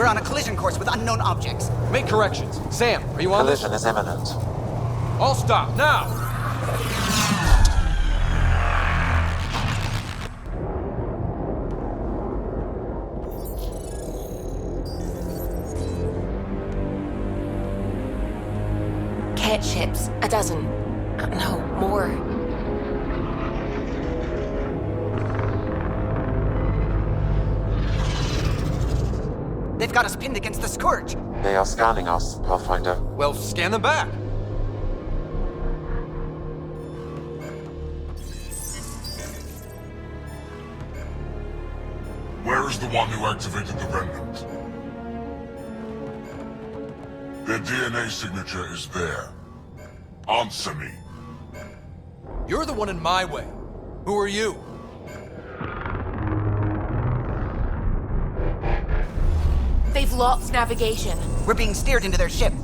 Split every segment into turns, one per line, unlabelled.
We're on a collision course with unknown objects.
Make corrections. Sam, are you on this?
Collision is imminent.
All stop, now!
Ket ships, a dozen. No, more.
They've got us pinned against the Scourge.
They are scanning us, Pathfinder.
Well, scan them back.
Where is the one who activated the remnant? Their DNA signature is there. Answer me.
You're the one in my way. Who are you?
They've lost navigation.
We're being steered into their ship.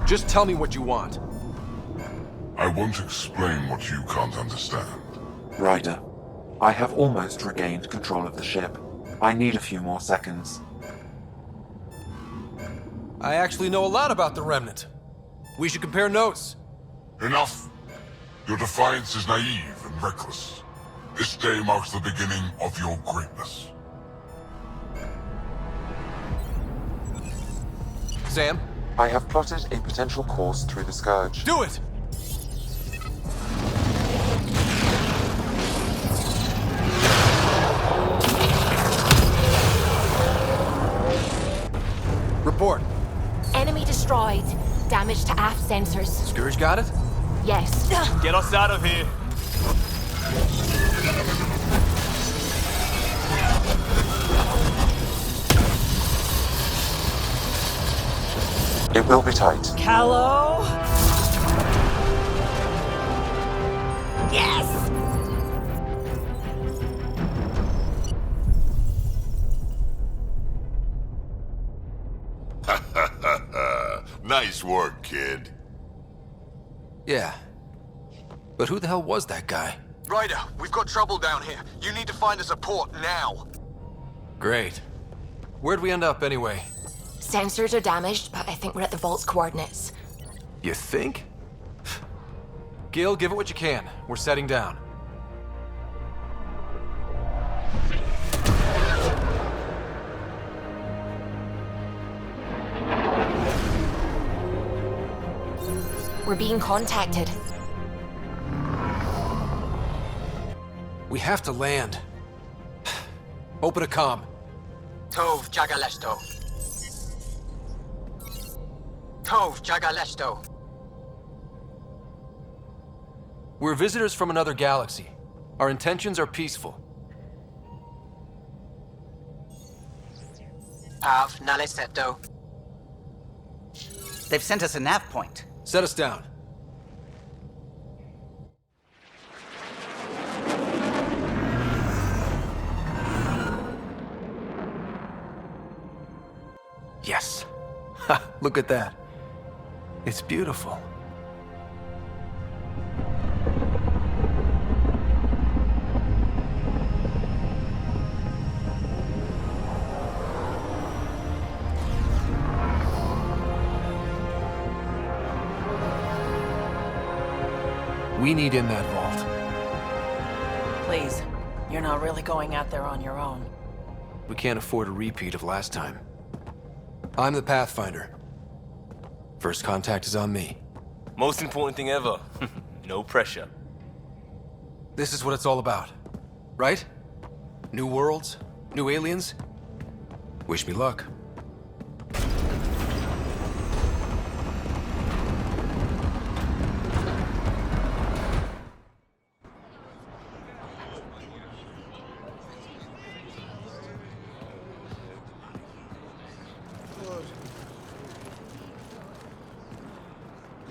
Just tell me what you want.
I won't explain what you can't understand.
Ryder, I have almost regained control of the ship. I need a few more seconds.
I actually know a lot about the Remnant. We should compare notes.
Enough! Your defiance is naive and reckless. This day marks the beginning of your greatness.
Sam,
I have plotted a potential course through the Scourge.
do it! Report.
Enemy destroyed. Damage to aft sensors.
Scourge got it?
Yes.
Get us out of here.
It will be tight.
Callow? Yes!
Nice work, kid.
Yeah. But who the hell was that guy?
Ryder, we've got trouble down here. You need to find us a port now.
Great. Where'd we end up anyway?
Sensors are damaged, but I think we're at the vault's coordinates.
You think? Gil, give it what you can. We're setting down.
We're being contacted.
We have to land. Open a comm.
Tov Jagalesto. Tov Jagalesto.
We're visitors from another galaxy. Our intentions are peaceful.
Av Naleseto.
They've sent us a nav point.
Set us down. Yes. Ha, look at that. It's beautiful. We need in that vault.
Please, you're not really going out there on your own.
We can't afford a repeat of last time. I'm the Pathfinder. First contact is on me.
Most important thing ever. No pressure.
This is what it's all about, right? New worlds, new aliens. Wish me luck.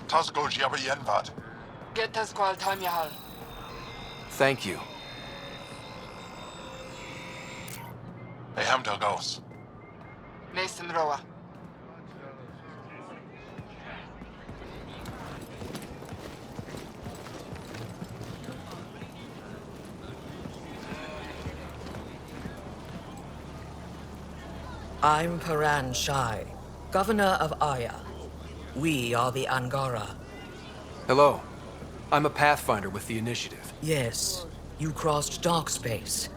Tasgo Jabba Yenvat.
Get the squall time yahal.
Thank you.
They hamdel ghosts.
Mason Roa.
I'm Paran Shai, Governor of Aya. We are the Angara.
Hello. I'm a Pathfinder with the Initiative.
Yes, you crossed dark space.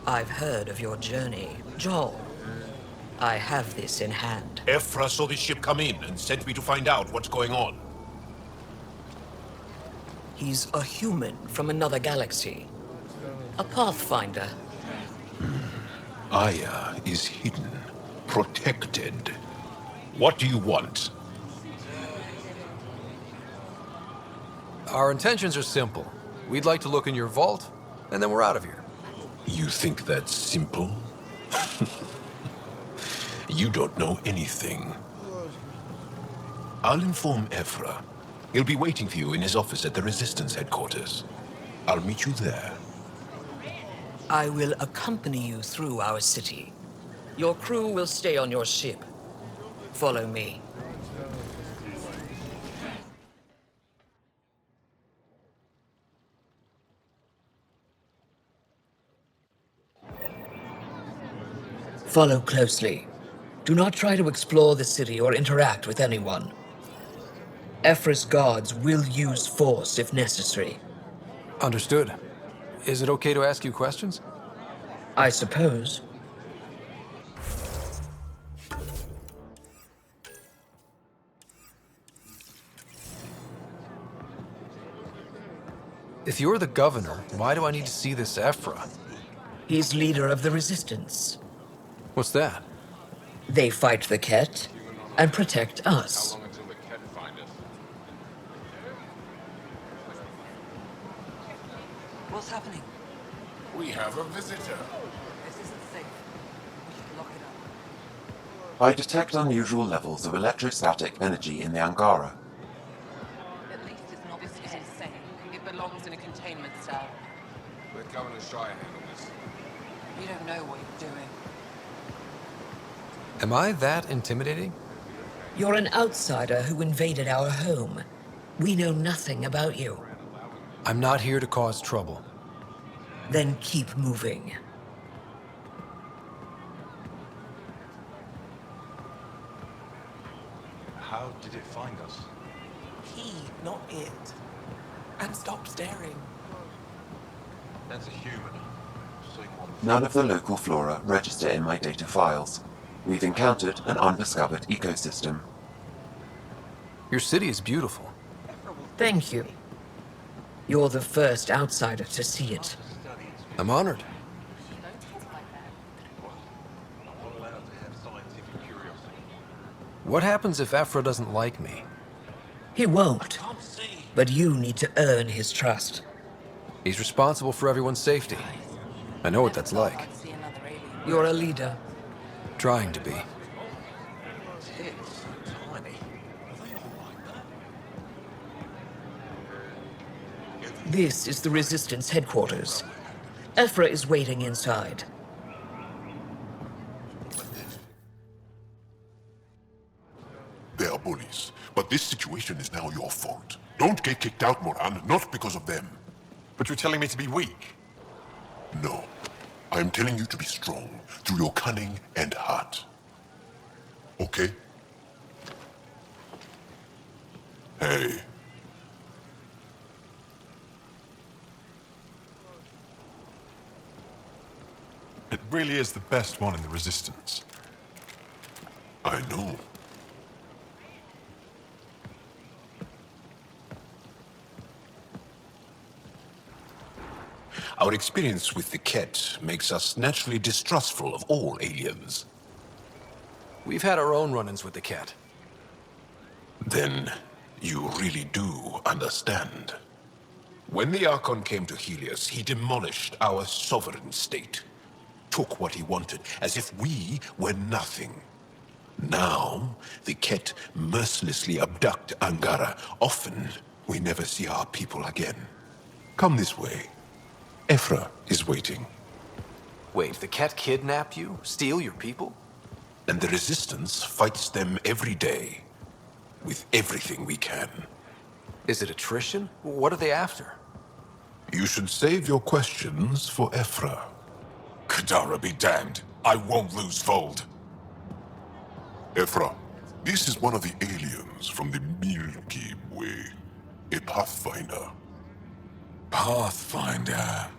I've heard of your journey, Joel. I have this in hand.
Ephra saw the ship come in and sent me to find out what's going on.
He's a human from another galaxy. A Pathfinder.
Aya is hidden, protected. What do you want?
Our intentions are simple. We'd like to look in your vault, and then we're out of here.
You think that's simple? You don't know anything. I'll inform Ephra. He'll be waiting for you in his office at the Resistance headquarters. I'll meet you there.
I will accompany you through our city. Your crew will stay on your ship. Follow me. Follow closely. Do not try to explore the city or interact with anyone. Ephra's guards will use force if necessary.
Understood. Is it okay to ask you questions?
I suppose.
If you're the governor, why do I need to see this Ephra?
He's leader of the Resistance.
What's that?
They fight the Ket and protect us.
What's happening?
We have a visitor.
This isn't safe. We should lock it up.
I detect unusual levels of electrostatic energy in the Angara.
At least it's not this is insane. It belongs in a containment cell.
Let Governor Shire handle this.
You don't know what you're doing.
Am I that intimidating?
You're an outsider who invaded our home. We know nothing about you.
I'm not here to cause trouble.
Then keep moving.
How did it find us?
He, not it. And stop staring.
That's a human.
None of the local flora register in my data files. We've encountered an undiscovered ecosystem.
Your city is beautiful.
Thank you. You're the first outsider to see it.
I'm honored. What happens if Ephra doesn't like me?
He won't. But you need to earn his trust.
He's responsible for everyone's safety. I know what that's like.
You're a leader.
Trying to be.
This is the Resistance headquarters. Ephra is waiting inside.
They are bullies, but this situation is now your fault. Don't get kicked out, Moran, not because of them.
But you're telling me to be weak?
No. I'm telling you to be strong through your cunning and heart. Okay? Hey.
It really is the best one in the Resistance.
I know.
Our experience with the Ket makes us naturally distrustful of all aliens.
We've had our own run-ins with the cat.
Then you really do understand. When the Archon came to Helios, he demolished our sovereign state. Took what he wanted, as if we were nothing. Now, the Ket mercilessly abduct Angara. Often, we never see our people again. Come this way. Ephra is waiting.
Wait, the cat kidnapped you? Steal your people?
And the Resistance fights them every day. With everything we can.
Is it attrition? What are they after?
You should save your questions for Ephra.
Kadara be damned. I won't lose Vold. Ephra, this is one of the aliens from the Milky Way. A Pathfinder.
Pathfinder.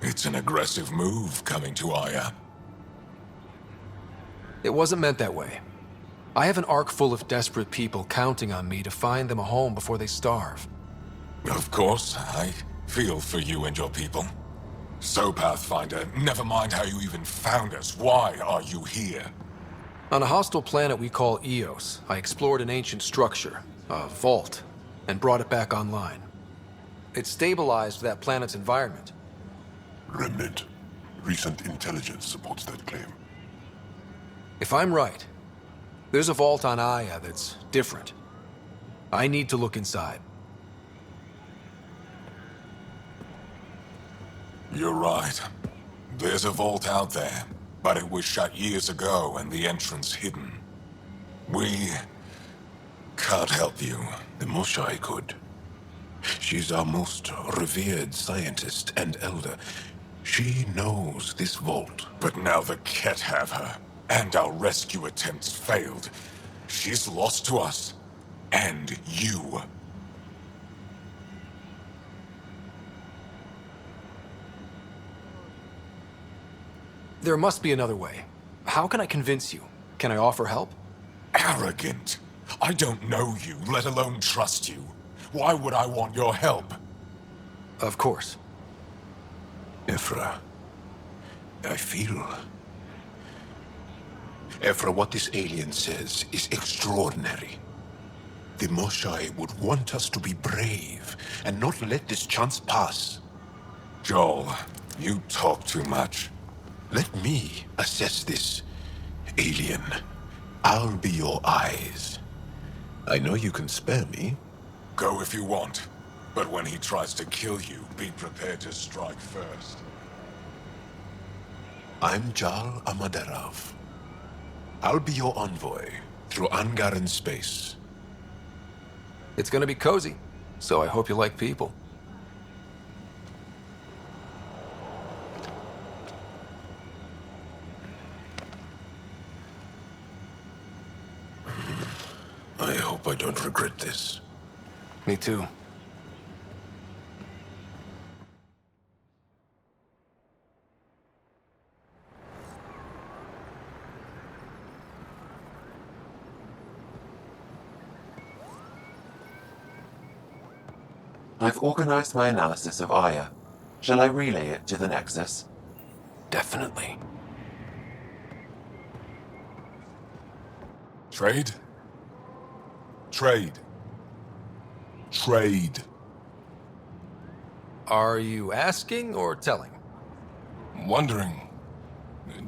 It's an aggressive move coming to Aya.
It wasn't meant that way. I have an ark full of desperate people counting on me to find them a home before they starve.
Of course, I feel for you and your people. So, Pathfinder, never mind how you even found us. Why are you here?
On a hostile planet we call Eos, I explored an ancient structure, a vault, and brought it back online. It stabilized that planet's environment.
Remnant. Recent intelligence supports that claim.
If I'm right, there's a vault on Aya that's different. I need to look inside.
You're right. There's a vault out there, but it was shut years ago and the entrance hidden. We can't help you. The Moshai could. She's our most revered scientist and elder. She knows this vault. But now the Ket have her, and our rescue attempts failed. She's lost to us, and you.
There must be another way. How can I convince you? Can I offer help?
Arrogant. I don't know you, let alone trust you. Why would I want your help?
Of course.
Ephra, I feel... Ephra, what this alien says is extraordinary. The Moshai would want us to be brave and not let this chance pass. Joel, you talk too much. Let me assess this, alien. I'll be your eyes. I know you can spare me. Go if you want. But when he tries to kill you, be prepared to strike first. I'm Jal Amaderov. I'll be your envoy through Angaran space.
It's gonna be cozy, so I hope you like people.
I hope I don't regret this.
Me too.
I've organized my analysis of Aya. Shall I relay it to the Nexus?
Definitely.
Trade? Trade. Trade.
Are you asking or telling?
Wondering,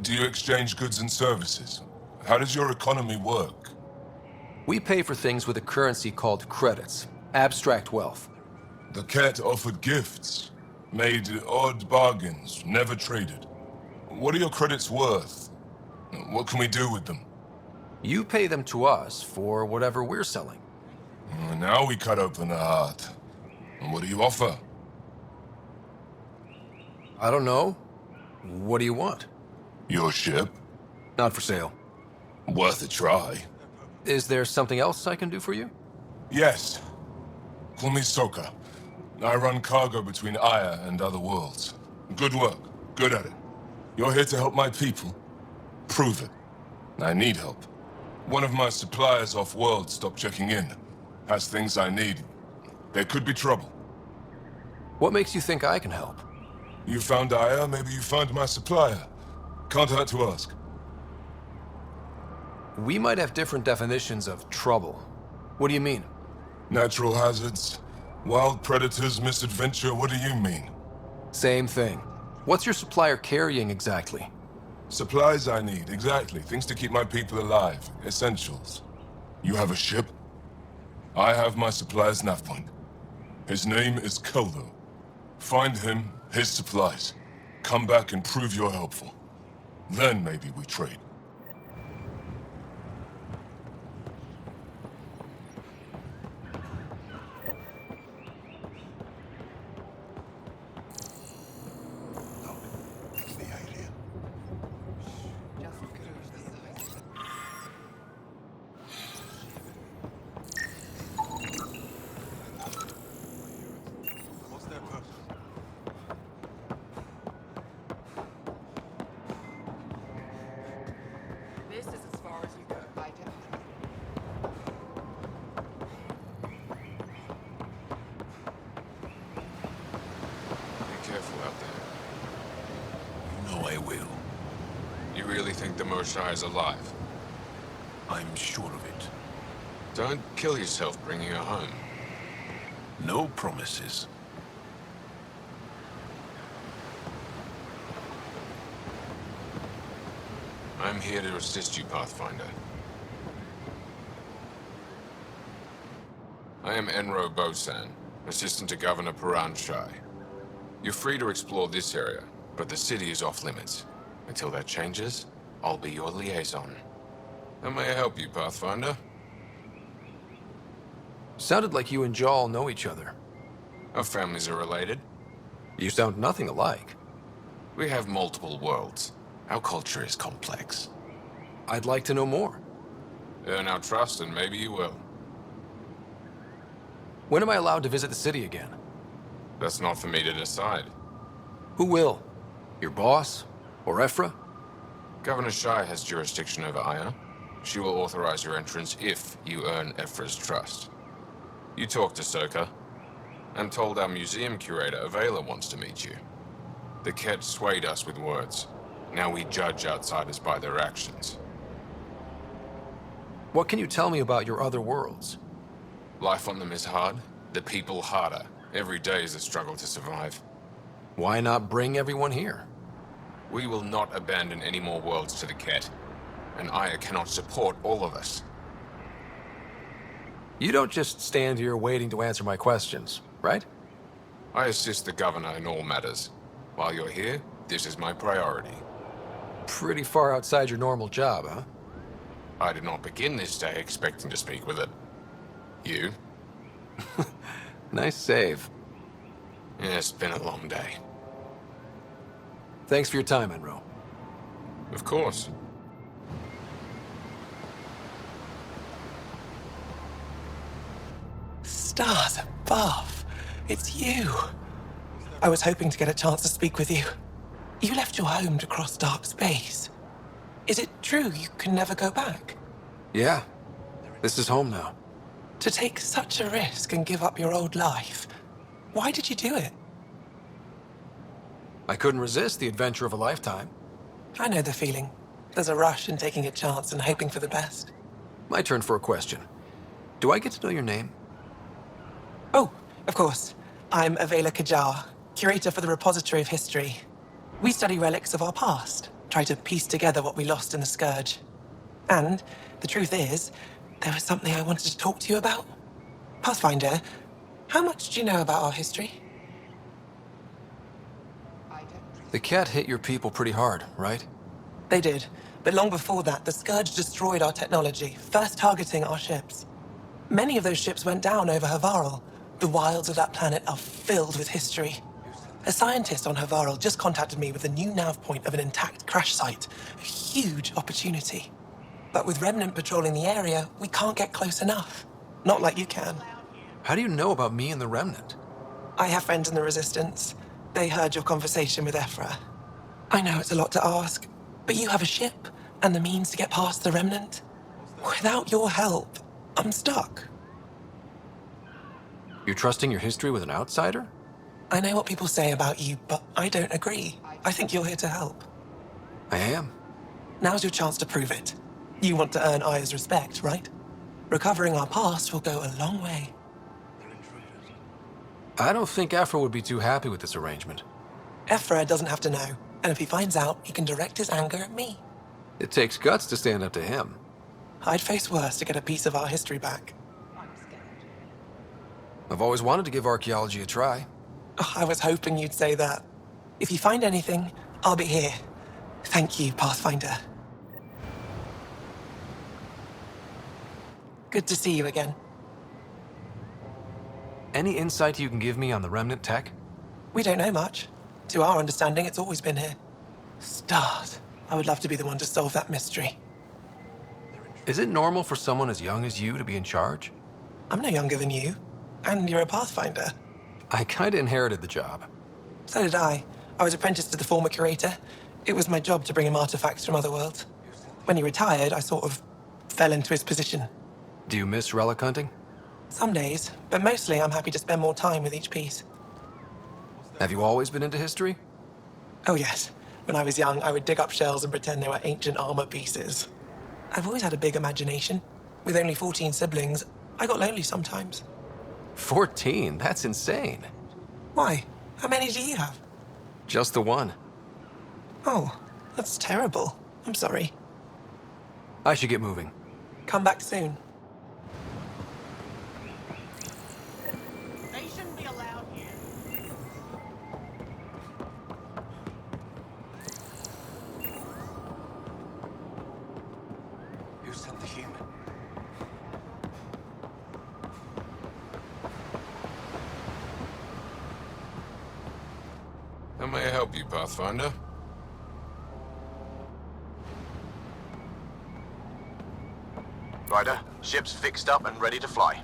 do you exchange goods and services? How does your economy work?
We pay for things with a currency called credits, abstract wealth.
The Ket offered gifts, made odd bargains, never traded. What are your credits worth? What can we do with them?
You pay them to us for whatever we're selling.
Now we cut open the heart. And what do you offer?
I don't know. What do you want?
Your ship?
Not for sale.
Worth a try.
Is there something else I can do for you?
Yes. Call me Soka. I run cargo between Aya and other worlds. Good work. Good at it. You're here to help my people. Prove it. I need help. One of my suppliers off-world stopped checking in. Has things I need. There could be trouble.
What makes you think I can help?
You found Aya, maybe you found my supplier. Can't hurt to ask.
We might have different definitions of trouble. What do you mean?
Natural hazards, wild predators, misadventure, what do you mean?
Same thing. What's your supplier carrying exactly?
Supplies I need, exactly. Things to keep my people alive. Essentials. You have a ship? I have my supplier's nav point. His name is Koldo. Find him, his supplies. Come back and prove you're helpful. Then maybe we trade.
You really think the Moshae is alive?
I'm sure of it.
Don't kill yourself bringing her home.
No promises.
I'm here to assist you, Pathfinder. I am Enro Bosan, assistant to Governor Paran Shai. You're free to explore this area, but the city is off limits. Until that changes, I'll be your liaison. How may I help you, Pathfinder?
Sounded like you and Jal know each other.
Our families are related.
You sound nothing alike.
We have multiple worlds. Our culture is complex.
I'd like to know more.
Earn our trust and maybe you will.
When am I allowed to visit the city again?
That's not for me to decide.
Who will? Your boss? Or Ephra?
Governor Shai has jurisdiction over Aya. She will authorize your entrance if you earn Ephra's trust. You talk to Soka. I'm told our museum curator, Avela, wants to meet you. The Ket swayed us with words. Now we judge outsiders by their actions.
What can you tell me about your other worlds?
Life on them is hard. The people harder. Every day is a struggle to survive.
Why not bring everyone here?
We will not abandon any more worlds to the Ket. And Aya cannot support all of us.
You don't just stand here waiting to answer my questions, right?
I assist the governor in all matters. While you're here, this is my priority.
Pretty far outside your normal job, huh?
I did not begin this day expecting to speak with it. You?
Nice save.
Yeah, it's been a long day.
Thanks for your time, Enro.
Of course.
Stars above. It's you. I was hoping to get a chance to speak with you. You left your home to cross dark space. Is it true you can never go back?
Yeah. This is home now.
To take such a risk and give up your old life, why did you do it?
I couldn't resist the adventure of a lifetime.
I know the feeling. There's a rush in taking a chance and hoping for the best.
My turn for a question. Do I get to know your name?
Oh, of course. I'm Avela Kajar, curator for the Repository of History. We study relics of our past, try to piece together what we lost in the Scourge. And the truth is, there was something I wanted to talk to you about. Pathfinder, how much do you know about our history?
The Ket hit your people pretty hard, right?
They did, but long before that, the Scourge destroyed our technology, first targeting our ships. Many of those ships went down over Havarl. The wilds of that planet are filled with history. A scientist on Havarl just contacted me with a new nav point of an intact crash site. A huge opportunity. But with Remnant patrolling the area, we can't get close enough. Not like you can.
How do you know about me and the Remnant?
I have friends in the Resistance. They heard your conversation with Ephra. I know it's a lot to ask, but you have a ship and the means to get past the Remnant. Without your help, I'm stuck.
You're trusting your history with an outsider?
I know what people say about you, but I don't agree. I think you're here to help.
I am.
Now's your chance to prove it. You want to earn Aya's respect, right? Recovering our past will go a long way.
I don't think Ephra would be too happy with this arrangement.
Ephra doesn't have to know, and if he finds out, he can direct his anger at me.
It takes guts to stand up to him.
I'd face worse to get a piece of our history back.
I've always wanted to give archaeology a try.
Oh, I was hoping you'd say that. If you find anything, I'll be here. Thank you, Pathfinder. Good to see you again.
Any insight you can give me on the Remnant tech?
We don't know much. To our understanding, it's always been here. Stars. I would love to be the one to solve that mystery.
Is it normal for someone as young as you to be in charge?
I'm no younger than you. And you're a Pathfinder.
I kinda inherited the job.
So did I. I was apprenticed to the former curator. It was my job to bring him artifacts from other worlds. When he retired, I sort of fell into his position.
Do you miss relic hunting?
Some days, but mostly I'm happy to spend more time with each piece.
Have you always been into history?
Oh yes. When I was young, I would dig up shells and pretend they were ancient armor pieces. I've always had a big imagination. With only 14 siblings, I got lonely sometimes.
14? That's insane.
Why? How many do you have?
Just the one.
Oh, that's terrible. I'm sorry.
I should get moving.
Come back soon.
They shouldn't be allowed here.
You sent the human.
How may I help you, Pathfinder?
Ryder, ship's fixed up and ready to fly.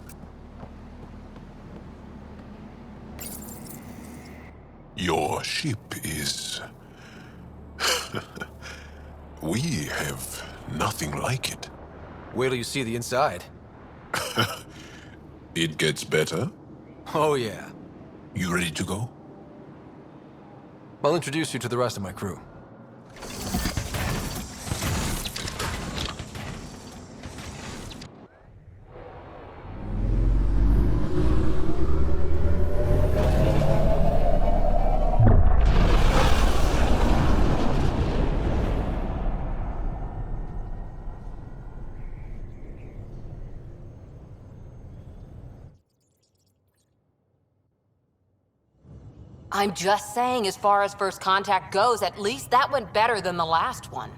Your ship is... We have nothing like it.
Wait till you see the inside.
It gets better.
Oh, yeah.
You ready to go?
I'll introduce you to the rest of my crew.
I'm just saying, as far as first contact goes, at least that went better than the last one.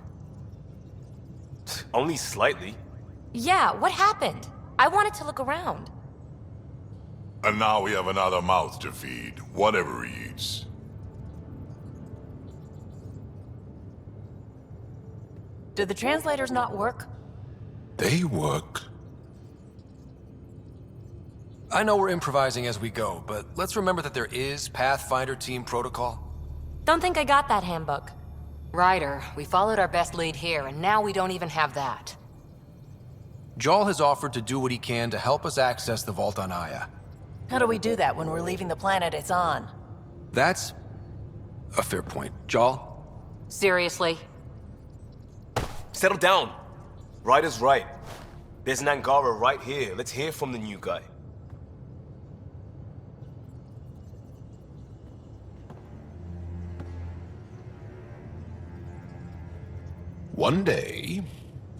Only slightly.
Yeah, what happened? I wanted to look around.
And now we have another mouth to feed, whatever he eats.
Do the translators not work?
They work.
I know we're improvising as we go, but let's remember that there is Pathfinder team protocol.
Don't think I got that handbook. Ryder, we followed our best lead here, and now we don't even have that.
Jarl has offered to do what he can to help us access the vault on Aya.
How do we do that when we're leaving the planet it's on?
That's a fair point. Jarl?
Seriously?
Settle down. Ryder's right. There's an Angara right here. Let's hear from the new guy.
One day,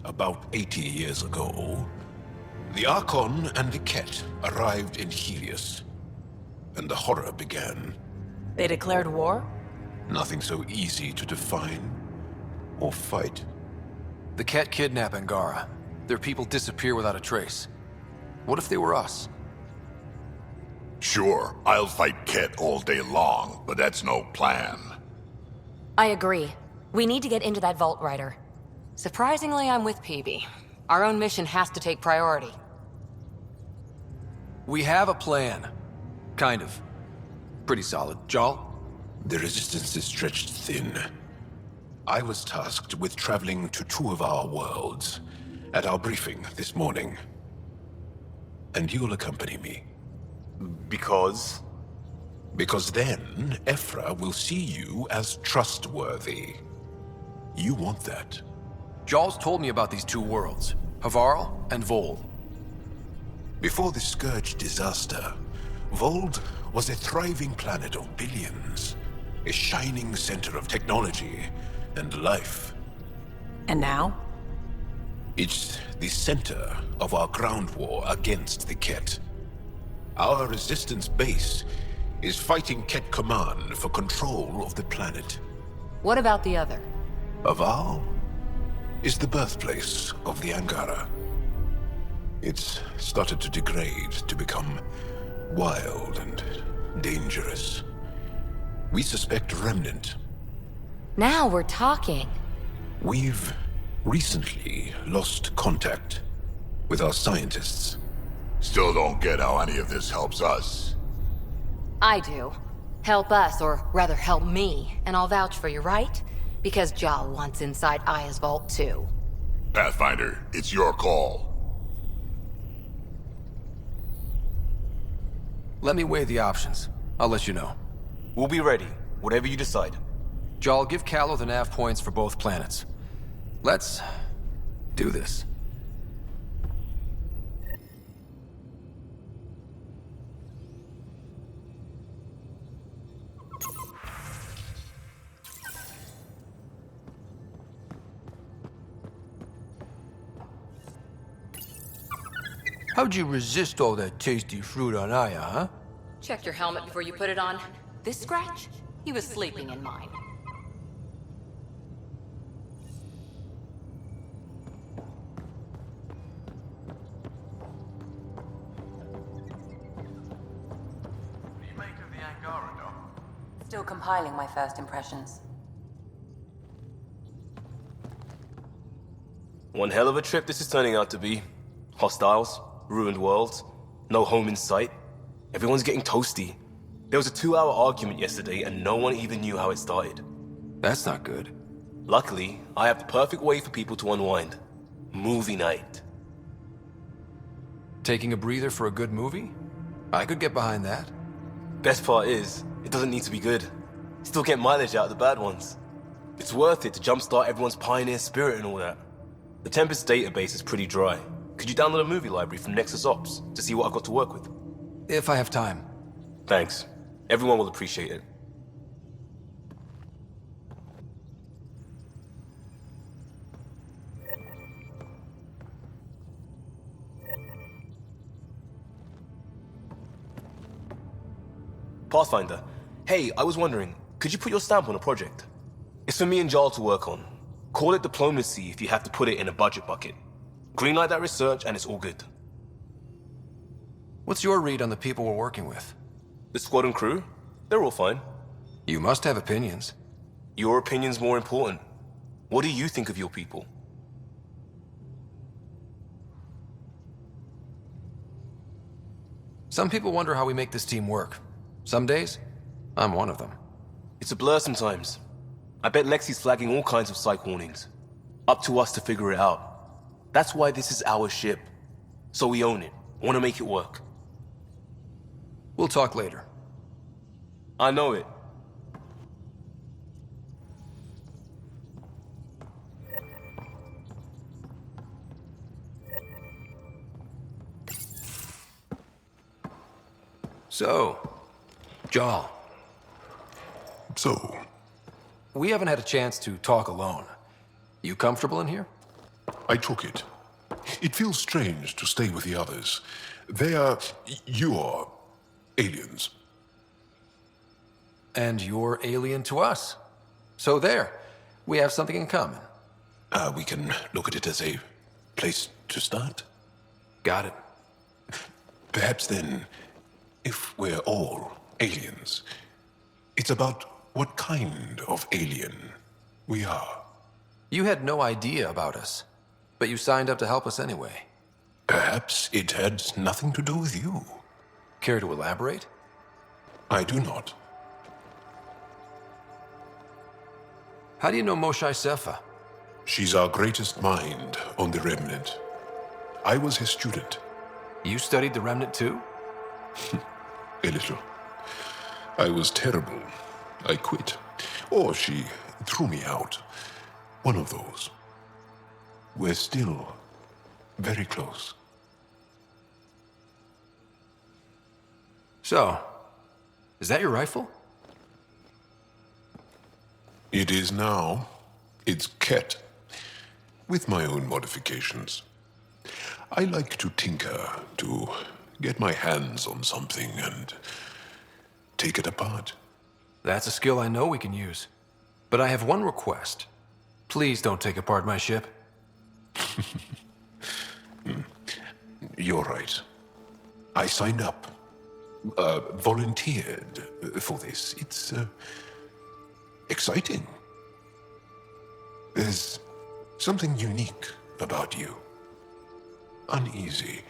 about 80 years ago, the Archon and the Ket arrived in Helios, and the horror began.
They declared war?
Nothing so easy to define or fight.
The Ket kidnap Angara. Their people disappear without a trace. What if they were us?
Sure, I'll fight Ket all day long, but that's no plan.
I agree. We need to get into that vault, Ryder. Surprisingly, I'm with PB. Our own mission has to take priority.
We have a plan. Kind of. Pretty solid. Jarl?
The resistance is stretched thin. I was tasked with traveling to two of our worlds at our briefing this morning. And you'll accompany me.
Because?
Because then, Ephra will see you as trustworthy. You want that.
Jarl's told me about these two worlds, Havarl and Vold.
Before the Scourge disaster, Vold was a thriving planet of billions, a shining center of technology and life.
And now?
It's the center of our ground war against the Ket. Our resistance base is fighting Ket Command for control of the planet.
What about the other?
Havarl is the birthplace of the Angara. It's started to degrade, to become wild and dangerous. We suspect Remnant.
Now we're talking.
We've recently lost contact with our scientists.
Still don't get how any of this helps us.
I do. Help us, or rather help me, and I'll vouch for you, right? Because Jarl wants inside Aya's vault too.
Pathfinder, it's your call.
Let me weigh the options. I'll let you know.
We'll be ready, whatever you decide.
Jal, give Callow the nav points for both planets. Let's do this. How'd you resist all that tasty fruit on Aya, huh?
Checked your helmet before you put it on. This scratch? He was sleeping in mine.
What do you make of the Angara, Doc?
Still compiling my first impressions.
One hell of a trip this is turning out to be. Hostiles, ruined worlds, no home in sight. Everyone's getting toasty. There was a 2-hour argument yesterday and no one even knew how it started.
That's not good.
Luckily, I have the perfect way for people to unwind. Movie night.
Taking a breather for a good movie? I could get behind that.
Best part is, it doesn't need to be good. Still get mileage out of the bad ones. It's worth it to jumpstart everyone's pioneer spirit and all that. The Tempest database is pretty dry. Could you download a movie library from Nexus Ops to see what I've got to work with?
If I have time.
Thanks. Everyone will appreciate it. Pathfinder, hey, I was wondering, could you put your stamp on a project? It's for me and Jarl to work on. Call it diplomacy if you have to put it in a budget bucket. Greenlight that research and it's all good.
What's your read on the people we're working with?
The squad and crew? They're all fine.
You must have opinions.
Your opinion's more important. What do you think of your people?
Some people wonder how we make this team work. Some days, I'm one of them.
It's a blur sometimes. I bet Lexi's flagging all kinds of psych warnings. Up to us to figure it out. That's why this is our ship. So we own it. Want to make it work.
We'll talk later.
I know it.
So, Jal.
So?
We haven't had a chance to talk alone. You comfortable in here?
I took it. It feels strange to stay with the others. You're aliens.
And you're alien to us. So there, we have something in common.
We can look at it as a place to start.
Got it.
Perhaps then, if we're all aliens, it's about what kind of alien we are.
You had no idea about us, but you signed up to help us anyway.
Perhaps it had nothing to do with you.
Care to elaborate?
I do not.
How do you know Moshae Sefa?
She's our greatest mind on the Remnant. I was his student.
You studied the Remnant too?
A little. I was terrible. I quit. Or she threw me out. One of those. We're still very close.
So, is that your rifle?
It is now. It's Ket. With my own modifications. I like to tinker, to get my hands on something and take it apart.
That's a skill I know we can use. But I have one request. Please don't take apart my ship.
You're right. I signed up. Volunteered for this. It's exciting. There's something unique about you. Uneasy,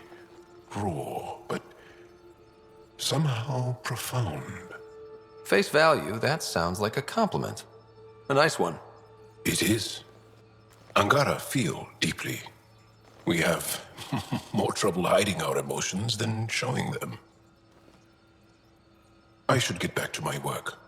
raw, but somehow profound.
Face value, that sounds like a compliment. A nice one.
It is. Angara feel deeply. We have more trouble hiding our emotions than showing them. I should get back to my work.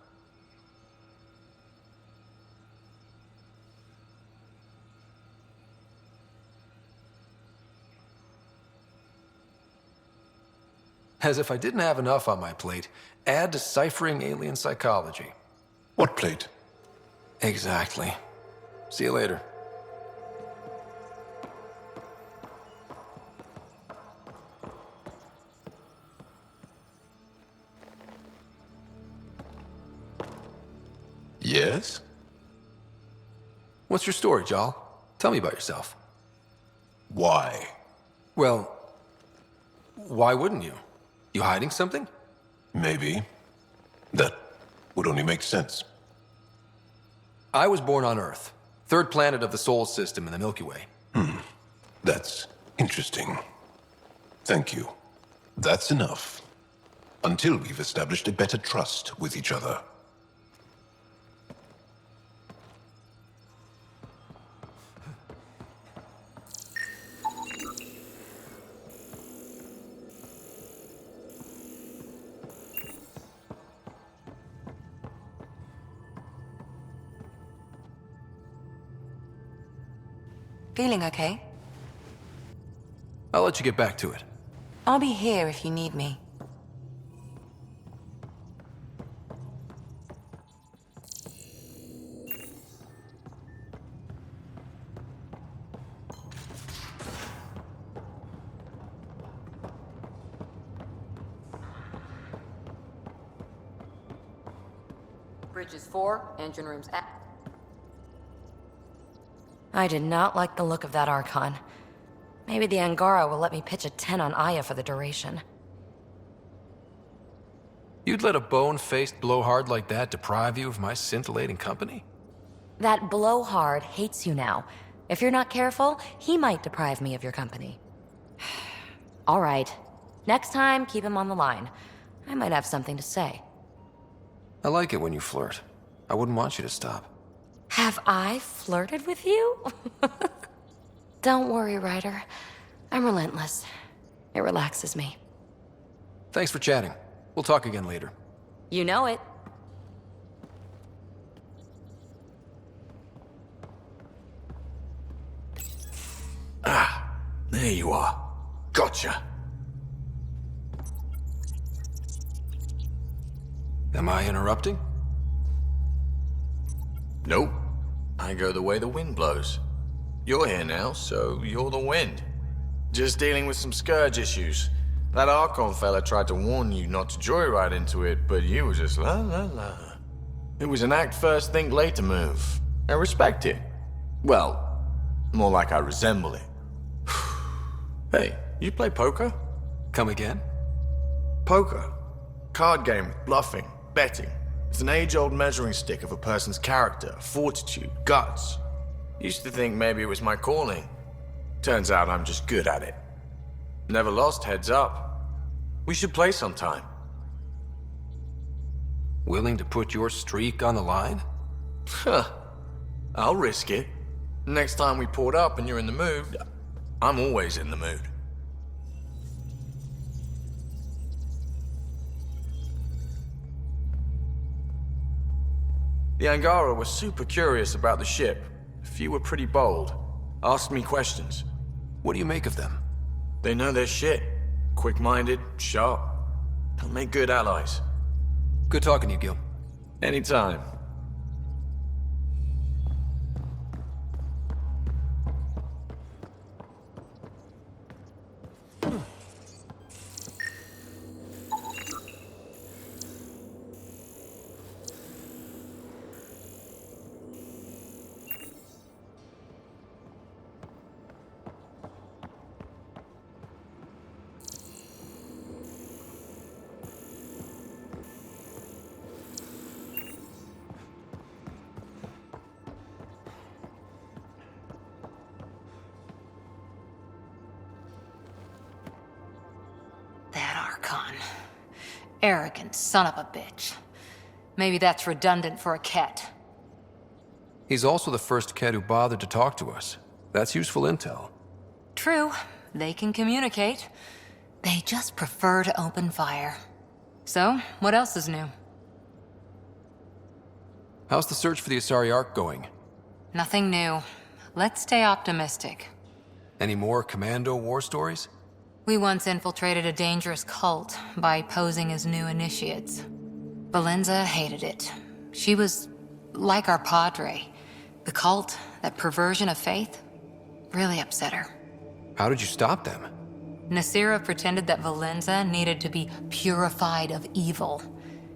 As if I didn't have enough on my plate, add deciphering alien psychology.
What plate?
Exactly. See you later.
Yes?
What's your story, Jal? Tell me about yourself.
Why?
Well, why wouldn't you? You hiding something?
Maybe. That would only make sense.
I was born on Earth, third planet of the Sol system in the Milky Way.
That's interesting. Thank you. That's enough. Until we've established a better trust with each other.
Feeling okay?
I'll let you get back to it.
I'll be here if you need me.
Bridges 4, engine rooms at.
I did not like the look of that Archon. Maybe the Angara will let me pitch a 10 on Aya for the duration.
You'd let a bone-faced blowhard like that deprive you of my scintillating company?
That blowhard hates you now. If you're not careful, he might deprive me of your company. All right. Next time, keep him on the line. I might have something to say.
I like it when you flirt. I wouldn't want you to stop.
Have I flirted with you? Don't worry, Ryder. I'm relentless. It relaxes me.
Thanks for chatting. We'll talk again later.
You know it.
There you are. Gotcha.
Am I interrupting?
Nope. I go the way the wind blows. You're here now, so you're the wind. Just dealing with some Scourge issues. That Archon fella tried to warn you not to joyride into it, but you were just la la la. It was an act first, think later move. I respect it. Well, more like I resemble it. Hey, you play poker?
Come again?
Poker. Card game with bluffing, betting. It's an age-old measuring stick of a person's character, fortitude, guts. Used to think maybe it was my calling. Turns out I'm just good at it. Never lost, heads up. We should play sometime.
Willing to put your streak on the line?
Huh. I'll risk it. Next time we port up and you're in the mood, I'm always in the mood. The Angara were super curious about the ship. A few were pretty bold. Asked me questions.
What do you make of them?
They know their shit. Quick-minded, sharp. They'll make good allies.
Good talking to you, Gil.
Anytime.
Arrogant son of a bitch. Maybe that's redundant for a Ket.
He's also the first Ket who bothered to talk to us. That's useful intel.
True. They can communicate. They just prefer to open fire. So, what else is new?
How's the search for the Asari Ark going?
Nothing new. Let's stay optimistic.
Any more Commando war stories?
We once infiltrated a dangerous cult by posing as new initiates. Valenza hated it. She was like our padre. The cult, that perversion of faith, really upset her.
How did you stop them?
Nasira pretended that Valenza needed to be purified of evil.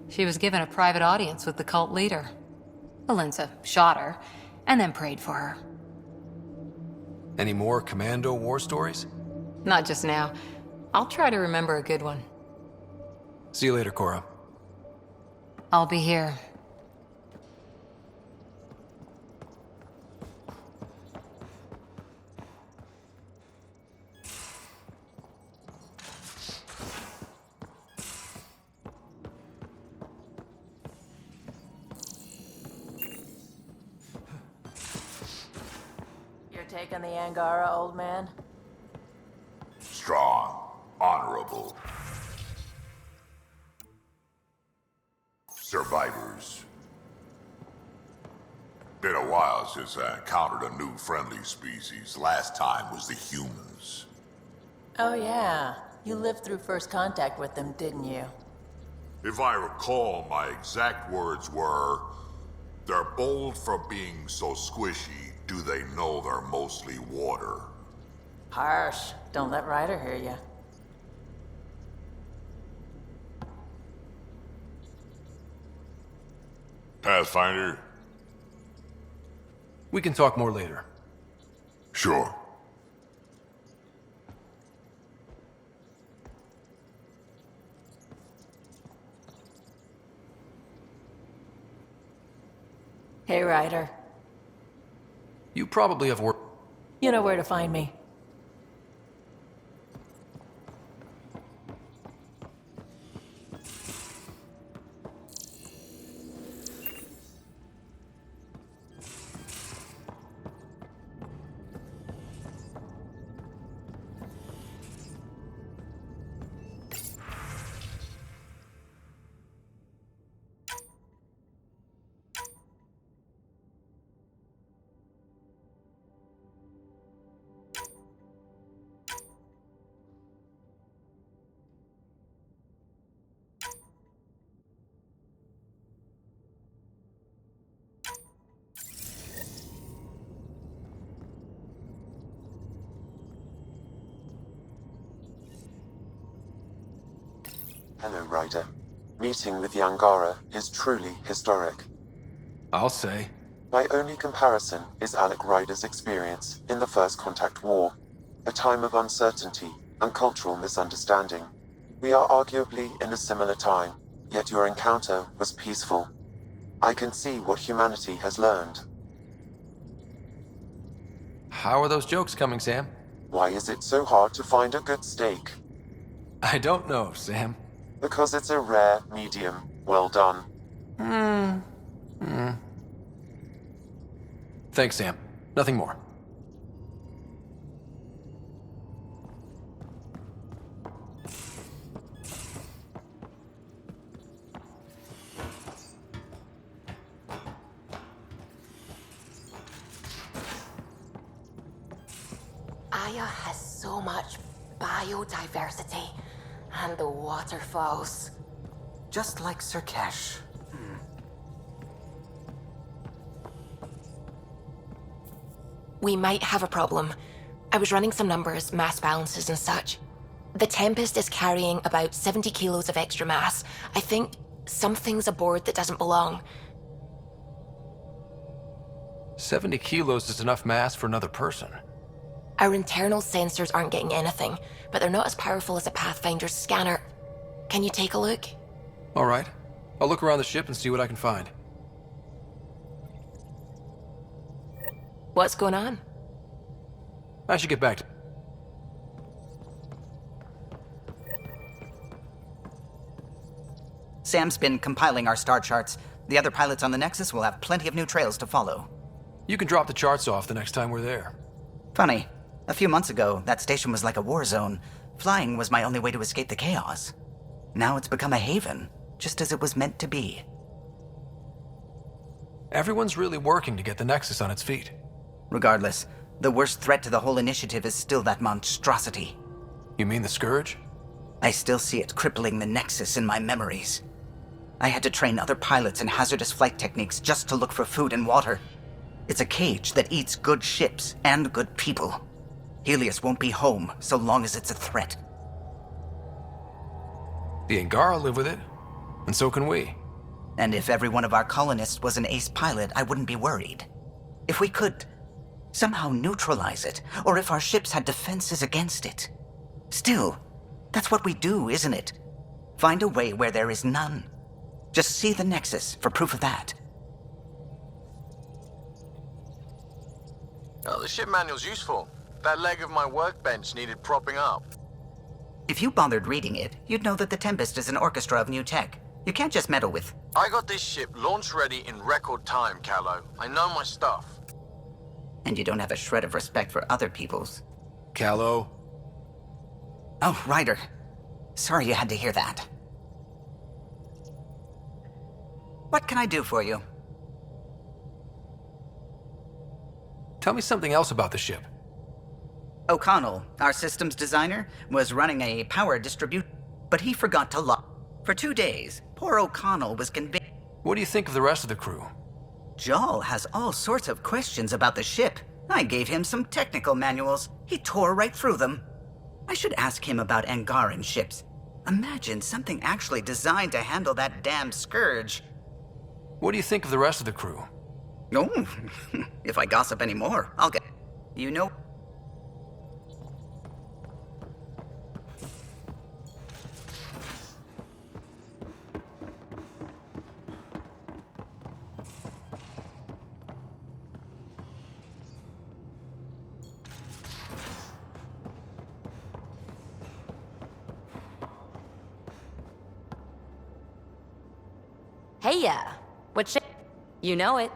She was given a private audience with the cult leader. Valenza shot her, and then prayed for her.
Any more commando war stories?
Not just now. I'll try to remember a good one.
See you later, Cora.
I'll be here.
You're taking the Angara, old man?
Strong, honorable. Survivors. Been a while since I encountered a new friendly species. Last time was the humans.
Oh yeah, you lived through first contact with them, didn't you?
If I recall, my exact words were, "They're bold for being so squishy, do they know they're mostly water?"
Harsh. Don't let Ryder hear you.
Pathfinder?
We can talk more later.
Sure.
Hey, Ryder.
You probably have work.
You know where to find me.
Hello, Ryder. Meeting with the Angara is truly historic.
I'll say.
My only comparison is Alec Ryder's experience in the First Contact War, a time of uncertainty and cultural misunderstanding. We are arguably in a similar time, yet your encounter was peaceful. I can see what humanity has learned.
How are those jokes coming, Sam?
Why is it so hard to find a good steak?
I don't know, Sam.
Because it's a rare medium. Well done.
Thanks, Sam. Nothing more.
Aya has so much biodiversity. And the waterfalls.
Just like Sirkesh.
We might have a problem. I was running some numbers, mass balances and such. The Tempest is carrying about 70 kilos of extra mass. I think something's aboard that doesn't belong.
70 kilos is enough mass for another person.
Our internal sensors aren't getting anything, but they're not as powerful as a Pathfinder's scanner. Can you take a look?
All right. I'll look around the ship and see what I can find.
What's going on?
I should get back to...
Sam's been compiling our star charts. The other pilots on the Nexus will have plenty of new trails to follow.
You can drop the charts off the next time we're there.
Funny. A few months ago, that station was like a war zone. Flying was my only way to escape the chaos. Now it's become a haven, just as it was meant to be.
Everyone's really working to get the Nexus on its feet.
Regardless, the worst threat to the whole initiative is still that monstrosity.
You mean the Scourge?
I still see it crippling the Nexus in my memories. I had to train other pilots in hazardous flight techniques just to look for food and water. It's a cage that eats good ships and good people. Helios won't be home so long as it's a threat.
The Angara live with it, and so can we.
And if every one of our colonists was an ace pilot, I wouldn't be worried. If we could somehow neutralize it, or if our ships had defenses against it. Still, that's what we do, isn't it? Find a way where there is none. Just see the Nexus for proof of that.
Oh, the ship manual's useful. That leg of my workbench needed propping up.
If you bothered reading it, you'd know that the Tempest is an orchestra of new tech. You can't just meddle with...
I got this ship launch ready in record time, Callow. I know my stuff.
And you don't have a shred of respect for other people's.
Callow.
Oh, Ryder. Sorry you had to hear that. What can I do for you?
Tell me something else about the ship.
O'Connell, our systems designer, was running a power distribute, but he forgot to lock. For 2 days, poor O'Connell was convinced.
What do you think of the rest of the crew?
Jal has all sorts of questions about the ship. I gave him some technical manuals. He tore right through them. I should ask him about Angaran ships. Imagine something actually designed to handle that damn Scourge.
What do you think of the rest of the crew?
Oh, if I gossip anymore, I'll get... You know...
Hey, yeah. What ship? You know it.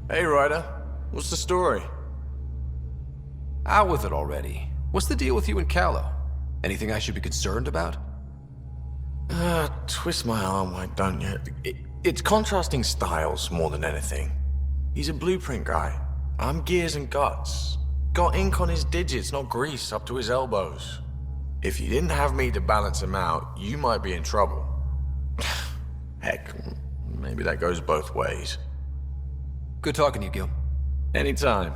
Hey, Ryder. What's the story?
Out with it already. What's the deal with you and Callow? Anything I should be concerned about?
Twist my arm, why don't you? It's contrasting styles more than anything. He's a blueprint guy. I'm gears and guts. Got ink on his digits, not grease up to his elbows. If you didn't have me to balance him out, you might be in trouble. Heck, maybe that goes both ways.
Good talking to you, Gil.
Anytime.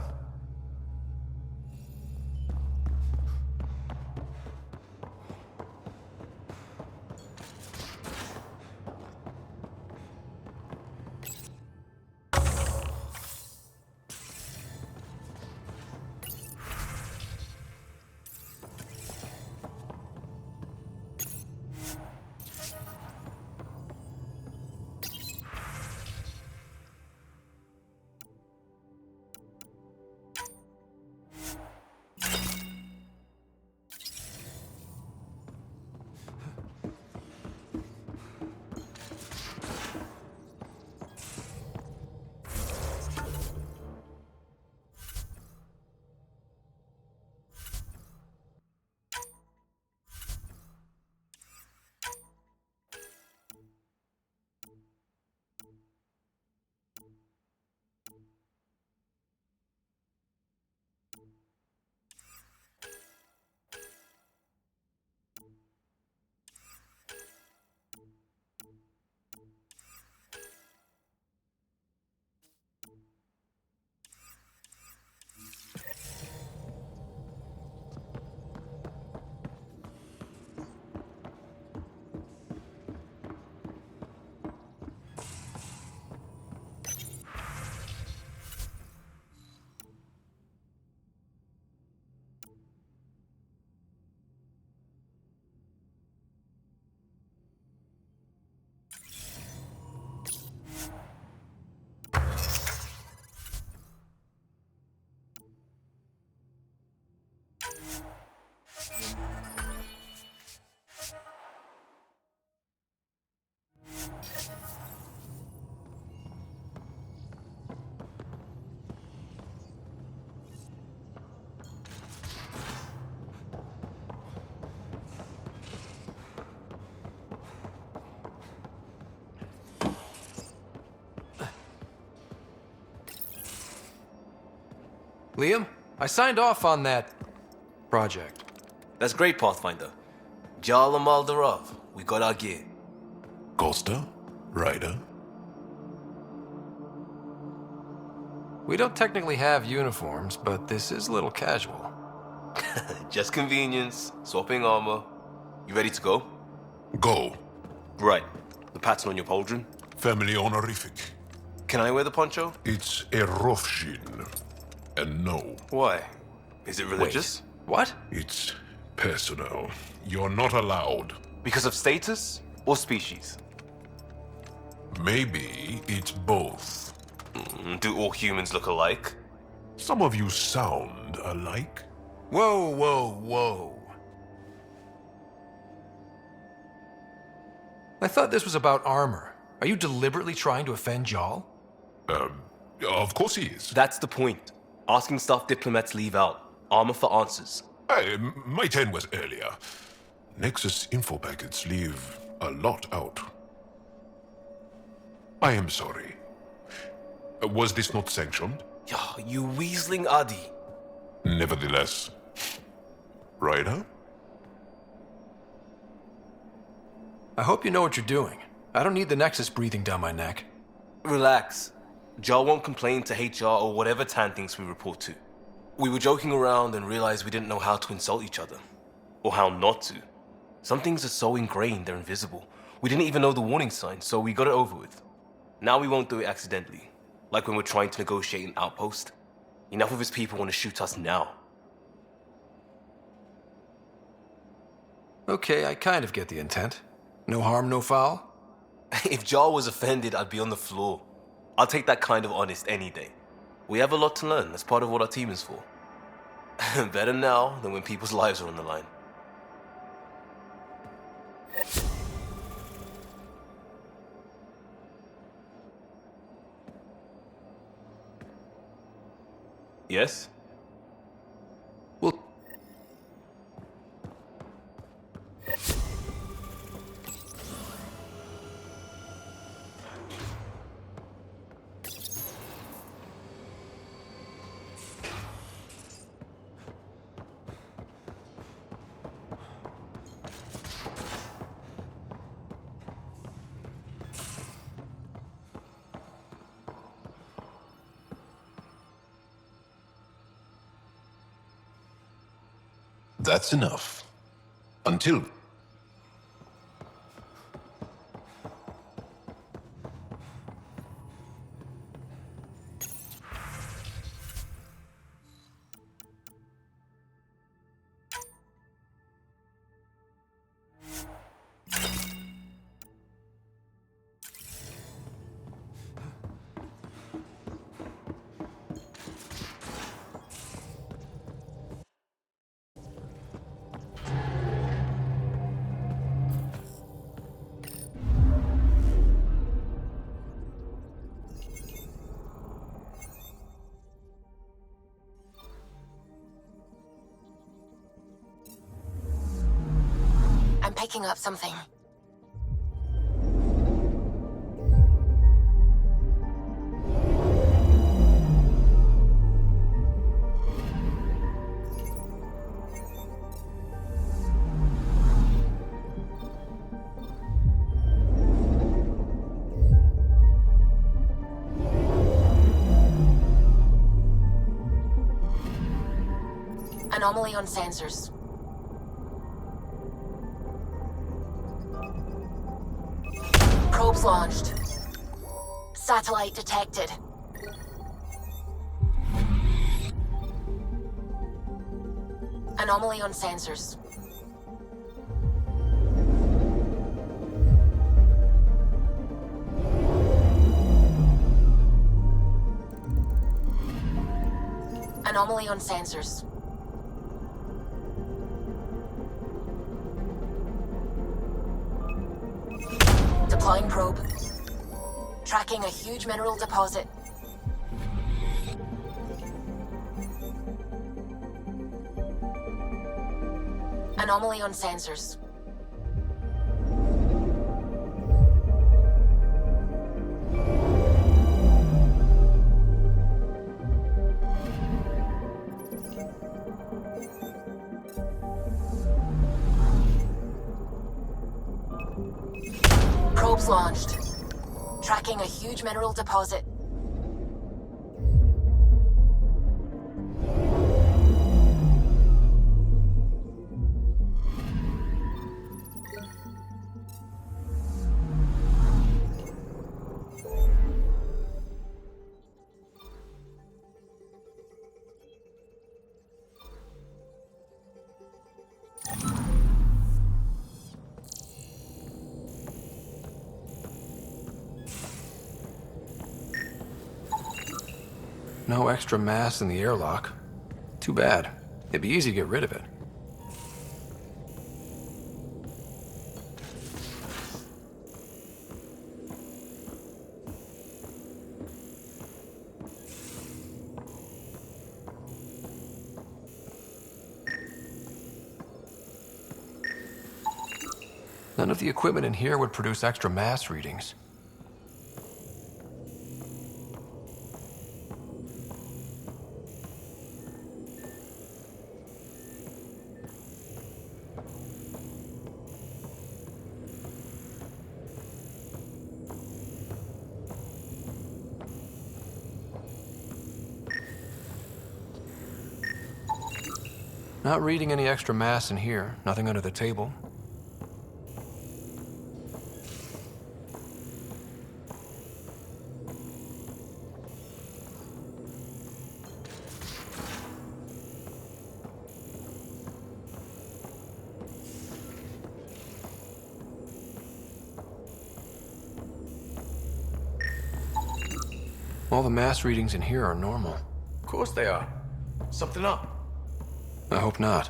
Liam, I signed off on that project.
That's great, Pathfinder. Jala Maldarov, we got our gear.
Costa? Ryder?
We don't technically have uniforms, but this is a little casual.
Just convenience, swapping armor. You ready to go?
Go.
Right. The pattern on your pauldron?
Family honorific.
Can I wear the poncho?
It's a Rofshin. And no.
Why? Is it religious?
What?
It's personal. You're not allowed.
Because of status or species?
Maybe it's both.
Do all humans look alike?
Some of you sound alike.
Whoa, whoa, whoa. I thought this was about armor. Are you deliberately trying to offend Jal?
Of course he is.
That's the point. Asking stuff diplomats leave out. Armor for answers.
My turn was earlier. Nexus info packets leave a lot out. I am sorry. Was this not sanctioned?
You weaseling Adi.
Nevertheless. Ryder?
I hope you know what you're doing. I don't need the Nexus breathing down my neck.
Relax. Jar won't complain to HR or whatever Tan thinks we report to. We were joking around and realized we didn't know how to insult each other. Or how not to. Some things are so ingrained they're invisible. We didn't even know the warning sign, so we got it over with. Now we won't do it accidentally. Like when we're trying to negotiate an outpost. Enough of his people want to shoot us now.
Okay, I kind of get the intent. No harm, no foul?
If Jar was offended, I'd be on the floor. I'll take that kind of honest any day. We have a lot to learn. That's part of what our team is for. Better now than when people's lives are on the line. Yes?
Well...
That's enough. Until...
I'm picking up something. Anomaly on sensors. Probes launched. Satellite detected. Anomaly on sensors. Anomaly on sensors. Deploying probe. Tracking a huge mineral deposit. Anomaly on sensors. Probes launched. Tracking a huge mineral deposit.
No extra mass in the airlock. Too bad. It'd be easy to get rid of it. None of the equipment in here would produce extra mass readings. Not reading any extra mass in here. Nothing under the table. All the mass readings in here are normal.
Of course they are. Something up.
I hope not.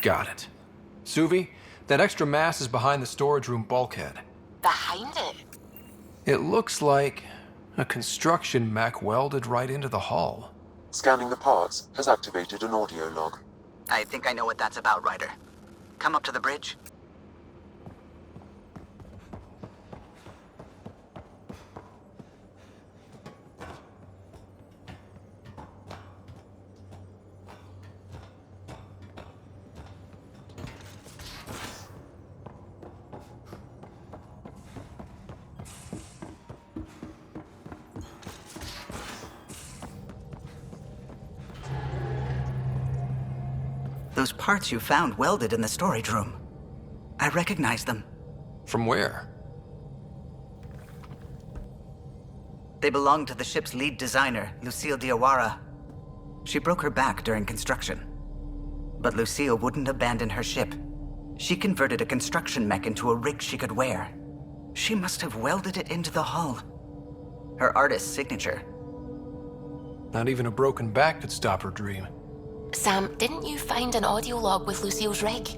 Got it. Suvi, that extra mass is behind the storage room bulkhead.
Behind it?
It looks like a construction mech welded right into the hull.
Scanning the parts has activated an audio log.
I think I know what that's about, Ryder. Come up to the bridge. Those parts you found welded in the storage room. I recognize them.
From where?
They belong to the ship's lead designer, Lucille Diawara. She broke her back during construction. But Lucille wouldn't abandon her ship. She converted a construction mech into a rig she could wear. She must have welded it into the hull. Her artist's signature.
Not even a broken back could stop her dream.
Sam, didn't you find an audio log with Lucille's rig?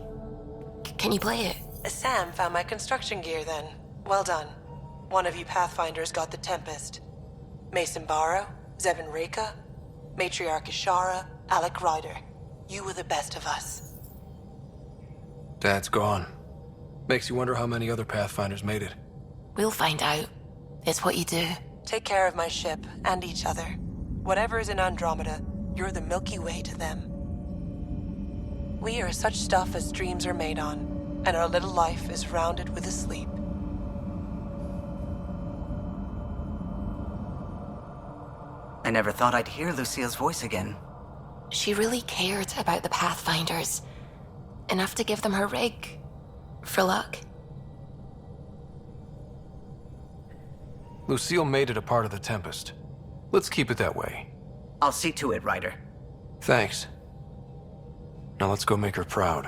Can you play it?
Sam found my construction gear then. Well done. One of you Pathfinders got the Tempest. Mason Barrow, Zevin Reka, Matriarch Ishara, Alec Ryder. You were the best of us.
Dad's gone. Makes you wonder how many other Pathfinders made it.
We'll find out. It's what you do.
Take care of my ship and each other. Whatever is in Andromeda, you're the Milky Way to them. We are such stuff as dreams are made on, and our little life is rounded with a sleep.
I never thought I'd hear Lucille's voice again.
She really cared about the Pathfinders. Enough to give them her rig. For luck.
Lucille made it a part of the Tempest. Let's keep it that way.
I'll see to it, Ryder.
Thanks. Now let's go make her proud.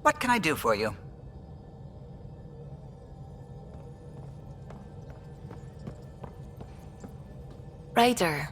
What can I do for you?
Ryder,